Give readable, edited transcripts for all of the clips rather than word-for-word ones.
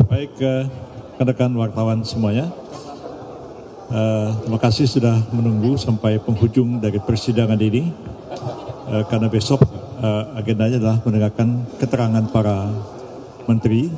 Baik, rekan-rekan wartawan semuanya, terima kasih sudah menunggu sampai penghujung dari persidangan ini, karena besok agendanya adalah mendengarkan keterangan para menteri,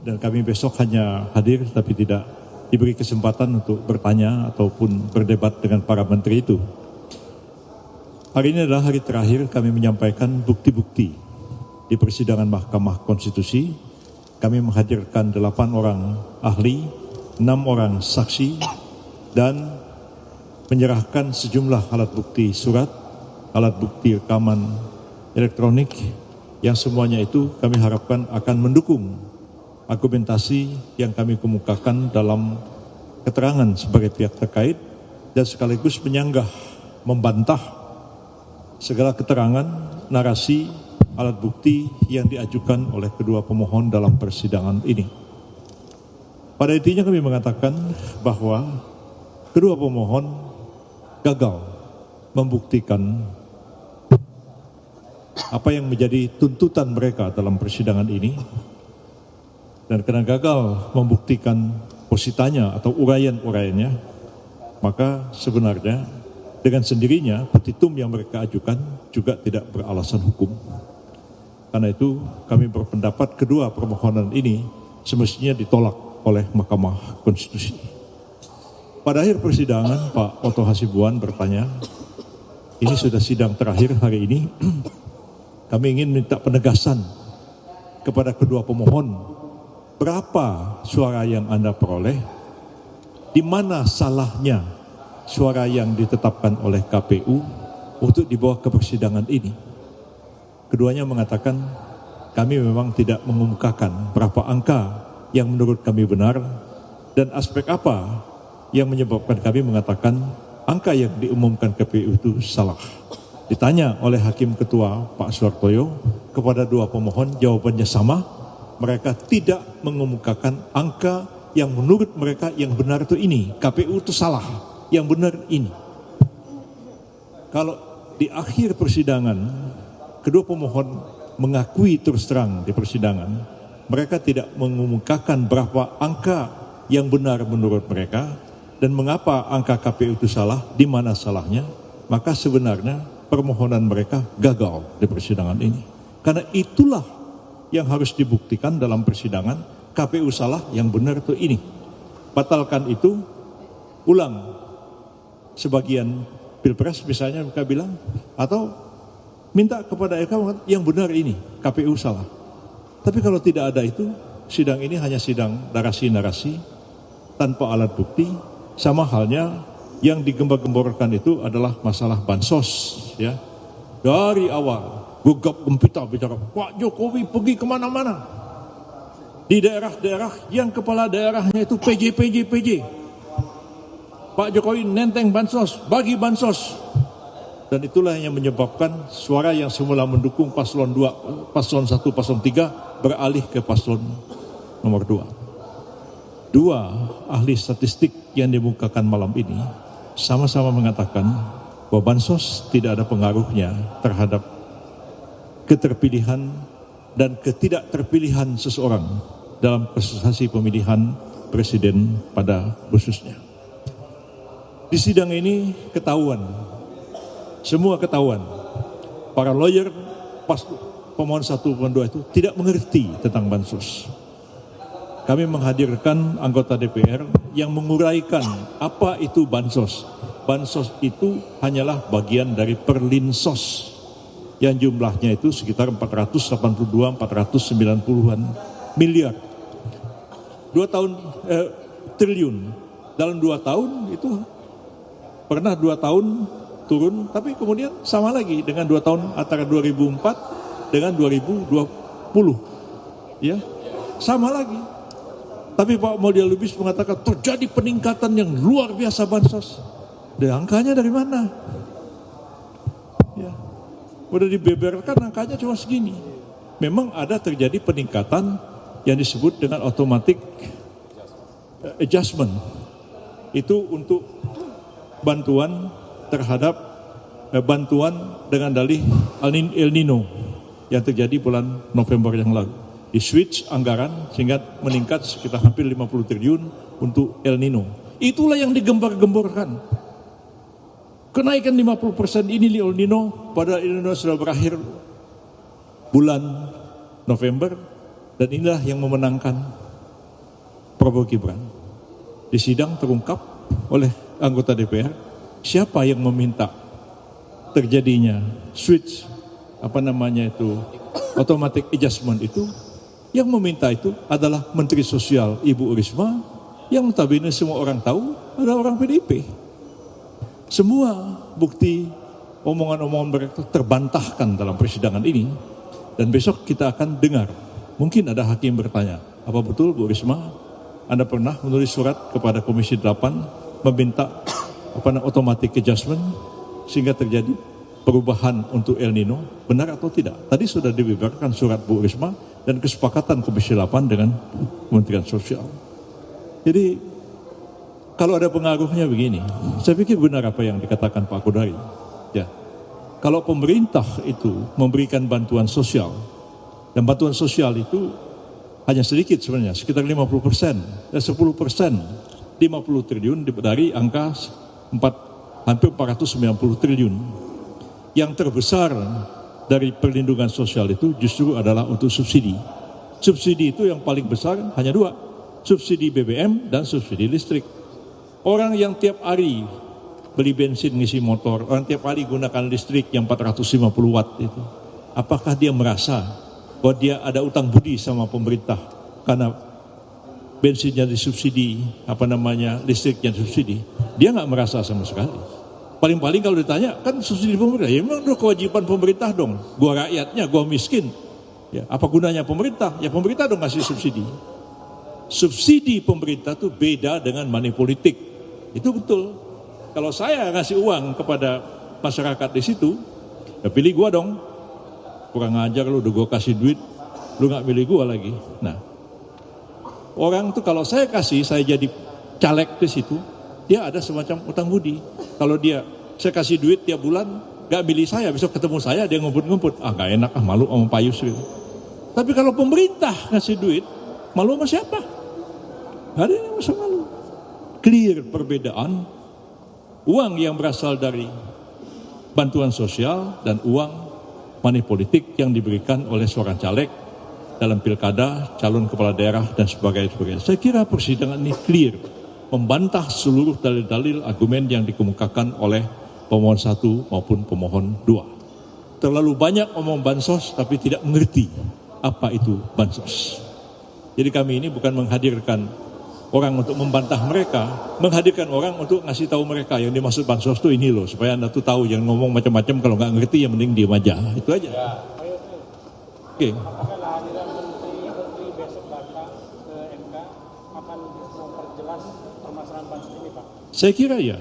dan kami besok hanya hadir tapi tidak diberi kesempatan untuk bertanya ataupun berdebat dengan para menteri itu. Hari ini adalah hari terakhir kami menyampaikan bukti-bukti di persidangan Mahkamah Konstitusi. Kami menghadirkan 8 orang ahli, 6 orang saksi, dan menyerahkan sejumlah alat bukti surat, alat bukti rekaman elektronik, yang semuanya itu kami harapkan akan mendukung argumentasi yang kami kemukakan dalam keterangan sebagai pihak terkait, dan sekaligus menyanggah, membantah segala keterangan, narasi, alat bukti yang diajukan oleh kedua pemohon dalam persidangan ini. Pada intinya kami mengatakan bahwa kedua pemohon gagal membuktikan apa yang menjadi tuntutan mereka dalam persidangan ini, dan karena gagal membuktikan positanya atau uraian-uraiannya, maka sebenarnya dengan sendirinya petitum yang mereka ajukan juga tidak beralasan hukum. Karena itu kami berpendapat kedua permohonan ini semestinya ditolak oleh Mahkamah Konstitusi. Pada akhir persidangan, Pak Oto Hasibuan bertanya, ini sudah sidang terakhir hari ini, kami ingin minta penegasan kepada kedua pemohon, berapa suara yang Anda peroleh, di mana salahnya suara yang ditetapkan oleh KPU untuk dibawa ke persidangan ini. Keduanya mengatakan, kami memang tidak mengemukakan berapa angka yang menurut kami benar, dan aspek apa yang menyebabkan kami mengatakan angka yang diumumkan KPU itu salah. Ditanya oleh Hakim Ketua Pak Suhartoyo kepada dua pemohon, jawabannya sama, mereka tidak mengemukakan angka yang menurut mereka yang benar itu ini, KPU itu salah, yang benar ini. Kalau di akhir persidangan kedua pemohon mengakui terus terang di persidangan, mereka tidak mengemukakan berapa angka yang benar menurut mereka dan mengapa angka KPU itu salah, di mana salahnya, maka sebenarnya permohonan mereka gagal di persidangan ini. Karena itulah yang harus dibuktikan dalam persidangan, KPU salah, yang benar itu ini. Batalkan itu, ulang sebagian Pilpres misalnya mereka bilang, atau minta kepada MK yang benar ini, KPU salah. Tapi kalau tidak ada itu, sidang ini hanya sidang narasi-narasi tanpa alat bukti. Sama halnya yang digembar-gemborkan itu adalah masalah bansos, ya. Dari awal gegap gempita bicara Pak Jokowi pergi kemana-mana di daerah-daerah yang kepala daerahnya itu PJ. Pak Jokowi nenteng bansos, bagi bansos. Dan itulah yang menyebabkan suara yang semula mendukung paslon 2, paslon 1, paslon 3 beralih ke paslon nomor 2. Dua ahli statistik yang dimukakan malam ini sama-sama mengatakan bahwa bansos tidak ada pengaruhnya terhadap keterpilihan dan ketidakterpilihan seseorang dalam proses pemilihan presiden pada khususnya. Di sidang ini semua ketahuan, para lawyer pemohon 1, pemohon 2 itu tidak mengerti tentang bansos. Kami menghadirkan anggota DPR yang menguraikan apa itu bansos. Bansos itu hanyalah bagian dari perlinsos yang jumlahnya itu sekitar 480-490-an miliar. 2 tahun triliun. Dalam 2 tahun itu pernah 2 tahun turun, tapi kemudian sama lagi dengan 2 tahun antara 2004 dengan 2020, ya, sama lagi. Tapi Pak Maudy Lubis mengatakan terjadi peningkatan yang luar biasa bansos. Dan angkanya dari mana? Ya, udah dibeberkan angkanya cuma segini. Memang ada terjadi peningkatan yang disebut dengan automatic adjustment. Itu untuk bantuan terhadap bantuan dengan dalih El Nino yang terjadi bulan November yang lalu. di switch anggaran sehingga meningkat sekitar hampir 50 triliun untuk El Nino. Itulah yang digembar-gemborkan. Kenaikan 50% ini El Nino pada El Nino sudah berakhir bulan November, dan inilah yang memenangkan Prabowo Gibran. Di sidang terungkap oleh anggota DPR siapa yang meminta terjadinya switch automatic adjustment itu. Yang meminta itu adalah Menteri Sosial Ibu Risma, yang notabene semua orang tahu adalah orang PDIP. Semua bukti omongan-omongan mereka terbantahkan dalam persidangan ini, dan besok kita akan dengar. Mungkin ada hakim bertanya, apa betul Bu Risma, Anda pernah menulis surat kepada Komisi 8 meminta automatic adjustment sehingga terjadi perubahan untuk El Nino, benar atau tidak? Tadi sudah dibeberkan surat Bu Risma dan kesepakatan Komisi 8 dengan Kementerian Sosial. Jadi kalau ada pengaruhnya begini, saya pikir benar apa yang dikatakan Pak Kodari. Ya, kalau pemerintah itu memberikan bantuan sosial, dan bantuan sosial itu hanya sedikit sebenarnya, sekitar 50%, 10%, 50 triliun dari angka hampir 490 triliun. Yang terbesar dari perlindungan sosial itu justru adalah untuk subsidi. Subsidi itu yang paling besar hanya dua, subsidi BBM dan subsidi listrik. Orang yang tiap hari beli bensin ngisi motor, orang tiap hari gunakan listrik yang 450 watt itu, apakah dia merasa bahwa dia ada utang budi sama pemerintah karena bensinnya disubsidi, listriknya disubsidi? Dia nggak merasa sama sekali. Paling-paling kalau ditanya, kan subsidi pemerintah, ya memang itu kewajiban pemerintah dong. Gua rakyatnya, gua miskin. Ya, apa gunanya pemerintah? Ya pemerintah dong ngasih subsidi. Subsidi pemerintah itu beda dengan money politik. Itu betul. Kalau saya ngasih uang kepada masyarakat di situ, ya pilih gua dong. Kurang ajar lu, udah gua kasih duit, lu nggak pilih gua lagi. Nah, orang tuh kalau saya kasih, saya jadi caleg di situ, dia ada semacam utang budi. Kalau saya kasih duit tiap bulan, gak milih saya, besok ketemu saya, dia ngumpet-ngumpet. Gak enak, malu sama payus gitu. Tapi kalau pemerintah ngasih duit, malu sama siapa? Gak ada yang masa malu. Clear perbedaan uang yang berasal dari bantuan sosial dan uang money politik yang diberikan oleh seorang caleg dalam pilkada, calon kepala daerah, dan sebagainya. Saya kira persidangan ini clear, membantah seluruh dalil-dalil argumen yang dikemukakan oleh pemohon 1 maupun pemohon 2. Terlalu banyak omong bansos tapi tidak mengerti apa itu bansos. Jadi kami ini bukan menghadirkan orang untuk membantah mereka, menghadirkan orang untuk ngasih tahu mereka yang dimaksud bansos itu ini loh, supaya Anda tuh tahu, jangan ngomong macam-macam, kalau nggak ngerti ya mending diam aja. Itu aja. Oke. Saya kira ya,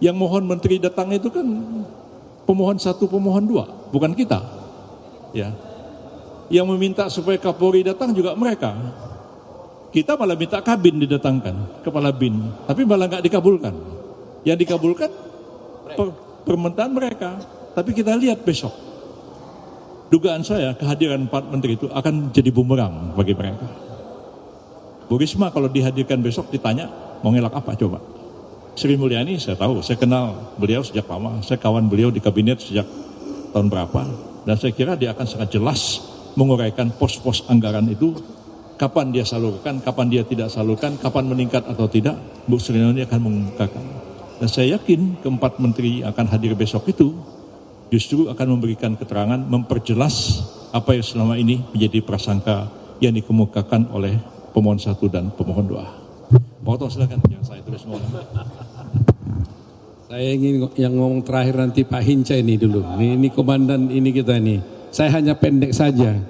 yang mohon menteri datang itu kan pemohon 1, pemohon 2, bukan kita. Ya, yang meminta supaya Kapolri datang juga mereka. Kita malah minta Kabin didatangkan, kepala BIN, tapi malah nggak dikabulkan. Yang dikabulkan permintaan mereka. Tapi kita lihat besok, dugaan saya kehadiran 4 menteri itu akan jadi bumerang bagi mereka. Bu Risma kalau dihadirkan besok ditanya mau ngelak apa coba? Sri Mulyani saya tahu, saya kenal beliau sejak lama, saya kawan beliau di kabinet sejak tahun berapa, dan saya kira dia akan sangat jelas menguraikan pos-pos anggaran itu, kapan dia salurkan, kapan dia tidak salurkan, kapan meningkat atau tidak, Bu Sri Mulyani akan mengungkapkan. Dan saya yakin keempat menteri akan hadir besok itu justru akan memberikan keterangan, memperjelas apa yang selama ini menjadi prasangka yang dikemukakan oleh pemohon 1 dan pemohon 2. Pak Oto silakan, yang saya tulis ngomong. Saya ingin yang ngomong terakhir nanti Pak Hinca ini dulu. Ini komandan ini kita ini. Saya hanya pendek saja.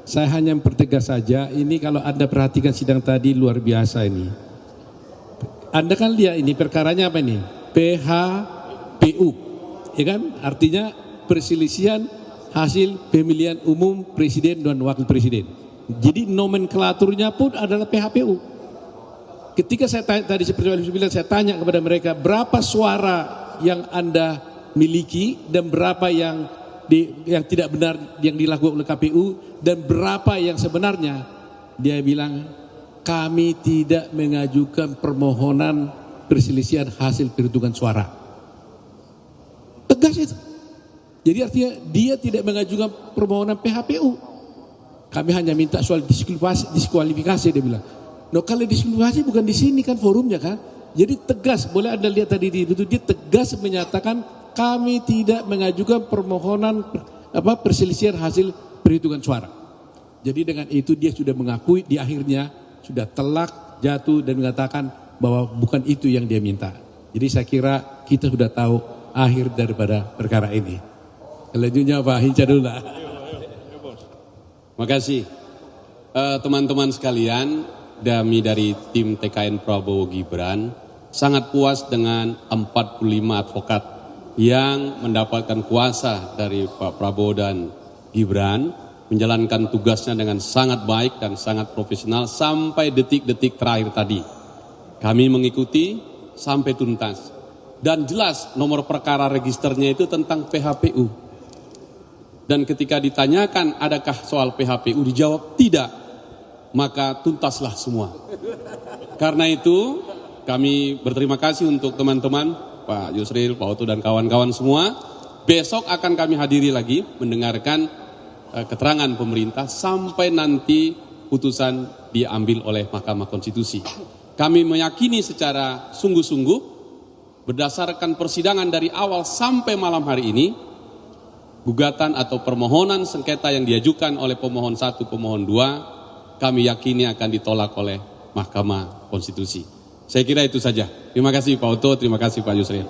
Saya hanya mempertegas saja. Ini kalau Anda perhatikan sidang tadi luar biasa ini. Anda kan lihat ini perkaranya apa ini? PHPU. Ya kan? Artinya perselisihan hasil pemilihan umum presiden dan wakil presiden. Jadi nomenklaturnya pun adalah PHPU. Ketika saya tanya, tadi seperti saya tanya kepada mereka berapa suara yang Anda miliki dan berapa yang tidak benar yang dilakukan oleh KPU, Dan berapa yang sebenarnya? Dia bilang, kami tidak mengajukan permohonan perselisihan hasil perhitungan suara. Tegas itu. Jadi artinya dia tidak mengajukan permohonan PHPU. Kami hanya minta soal diskualifikasi, dia bilang. No, kalau diskualifikasi bukan di sini kan forumnya kan. Jadi tegas, boleh Anda lihat tadi di itu, dia tegas menyatakan kami tidak mengajukan permohonan perselisihan hasil perhitungan suara. Jadi dengan itu dia sudah mengakui, di akhirnya sudah telak, jatuh dan mengatakan bahwa bukan itu yang dia minta. Jadi saya kira kita sudah tahu akhir daripada perkara ini. Selanjutnya Pak Hinca dulu lah. Makasih. Teman-teman sekalian, kami dari tim TKN Prabowo Gibran sangat puas dengan 45 advokat yang mendapatkan kuasa dari Pak Prabowo dan Gibran, menjalankan tugasnya dengan sangat baik dan sangat profesional sampai detik-detik terakhir tadi. Kami mengikuti sampai tuntas. Dan jelas nomor perkara registernya itu tentang PHPU. Dan ketika ditanyakan adakah soal PHPU, dijawab tidak, maka tuntaslah semua. Karena itu kami berterima kasih untuk teman-teman Pak Yusril, Pak Oto dan kawan-kawan semua. Besok akan kami hadiri lagi mendengarkan keterangan pemerintah sampai nanti putusan diambil oleh Mahkamah Konstitusi. Kami meyakini secara sungguh-sungguh berdasarkan persidangan dari awal sampai malam hari ini, gugatan atau permohonan sengketa yang diajukan oleh pemohon 1, pemohon 2, kami yakini akan ditolak oleh Mahkamah Konstitusi. Saya kira itu saja. Terima kasih Pak Oto, terima kasih Pak Yusril.